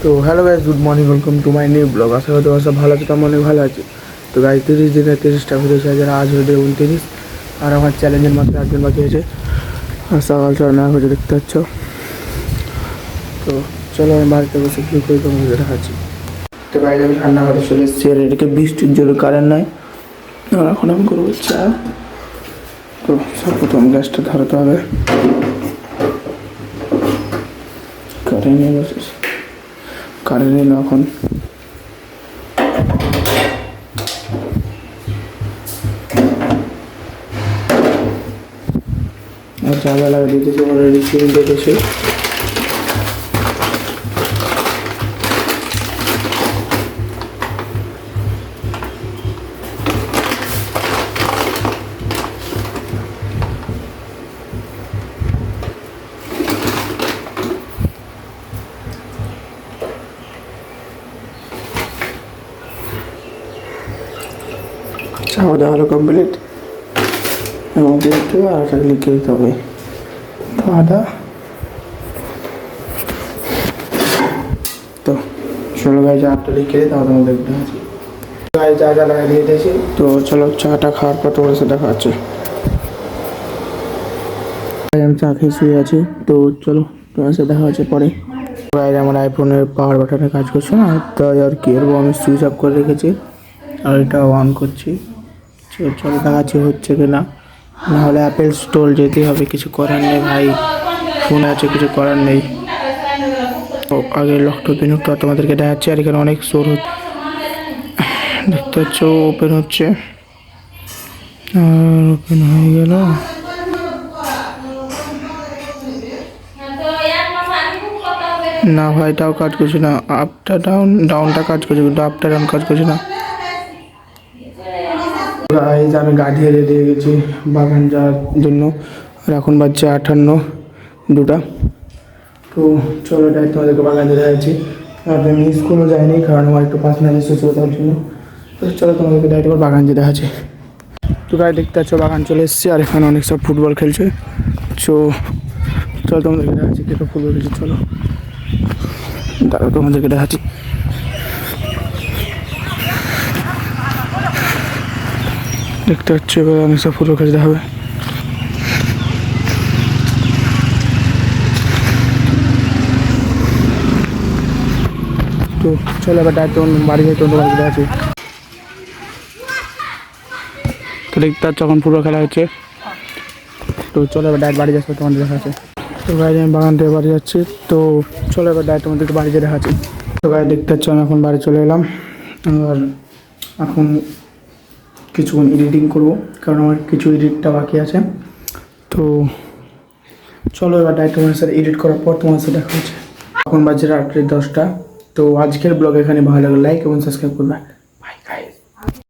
তো hello guys, good morning, welcome to my new blog. আশা করি তোমার সব ভালো আছে, তেমন অনেক ভালো আছে। তো গাইজ 30 দিনের 30টা ভিডিও ছিল, যারা আজ হয়ে 29, আর আমার চ্যালেঞ্জের মাত্র 8 দিন বাকি আছে। আর সকাল সকাল না হয়ে দেখতে পাচ্ছ। তো চলো আমি বাড়িতে বসে কী করি তোমাদের দেখাচ্ছি। তো গাইজ আমি রান্নাঘরে চলে এসেছি, আর এটাকে বৃষ্টির জন্য কারেন্ট নাই। আর এখন আমি করবো চা। তো সর্বপ্রথম গ্যাসটা ধরাতে হবে। কারেন্ট নিয়ে বসেছি, কারেন্ট এলো এখন। আর জায়গা লাগা দিতেছে, অলরেডি সিলিং কেটেছে। খাওয়া দাওয়া হলো কমপ্লিট, এবং যেহেতু আটা লিখে দিতে হবে। তো আটা তো চলো গাই, আটা লিখে দিই, তাহলে তোমাদের দেখাচ্ছি। গাই যা যা লাগাই দিয়ে দিয়েছি। তো চলো চাটা খাওয়ার পর তোমার সাথে দেখা হচ্ছে। আমি চা খেয়ে শুয়ে আছি। তো চলো তোমার সাথে দেখা হচ্ছে পরে। গাইজ আমার আইফোনের পাওয়ার বাটনে কাজ করছে না, তাই আর কি এরকম আমি সুইচ অফ করে রেখেছি, আর এটা অন করছি। চলো দেখাচ্ছি হচ্ছে কি না। নাহলে অ্যাপেল স্টোর যেতে হবে, কিছু করার নেই ভাই, ফোন আছে, কিছু করার নেই। তো আগে লকটা ওপেন হোক, তোমাদেরকে দেখাচ্ছি। আর এখানে অনেক শোর হচ্ছে, দেখতে পাচ্ছ ওপেন হচ্ছে, আর ওপেন হয়ে গেল। না ভাই, এটাও কাজ করছে না। আপটা ডাউন, ডাউনটা কাজ করছে, কিন্তু আপটা ডাউন কাজ করছে না। আমি গাড়ি রেডি হয়ে গেছি বাগান যাওয়ার জন্য। আর এখন বাজছে 58 তো চলো ডাই তোমাদেরকে বাগান যেতে যাচ্ছি। আর আমি স্কুলও যাইনি, কারণ আমার একটু পার্সোনাল ইস্যু ছিল তার জন্য। তো চলো তোমাদেরকে ডাইরেক্ট করে বাগান যেতে আছে। তো গাড়ি দেখতে পাচ্ছ বাগান চলে এসেছি, আর এখানে অনেক সব ফুটবল খেলছে। চলো তোমাদেরকে দেখাচ্ছি কে তো ফুটবল খেলছে। চলো দাঁড়াও, তোমাদেরকে দেখাচ্ছি। দেখতে পাচ্ছি এবার অনেক সব ফুটবল খেলতে হবে। তো চলো এবার ডাইরেক্ট বাড়ি যাই, তোমাদের বাড়িতে আছে। তো দেখতে পাচ্ছ যখন ফুটবল খেলা হচ্ছে। তো চলো এবার ডাইরেক্ট বাড়ি যাচ্ছি, তোমাদের দেখা আছে। তো গাড়ি আমি বাগান থেকে বাড়ি যাচ্ছি। তো চলো এবার ডাইরেক্ট তোমাদেরকে বাড়ি যেতে দেখাচ্ছি। তো গাড়ি দেখতে পাচ্ছ আমি এখন বাড়ি চলে এলাম। আর এখন কিছুক্ষণ এডিটিং করব, কারণ আমার কিছু এডিটটা বাকি আছে। তো চলো এবার ডাইরেক্ট তোমার সাথে এডিট করার পর তোমার সাথে দেখা হচ্ছে। এখন বাজে রাত্রি 10টা। তো আজকের ব্লগ এখানে ভালো লাগলে লাইক এবং সাবস্ক্রাইব করবে।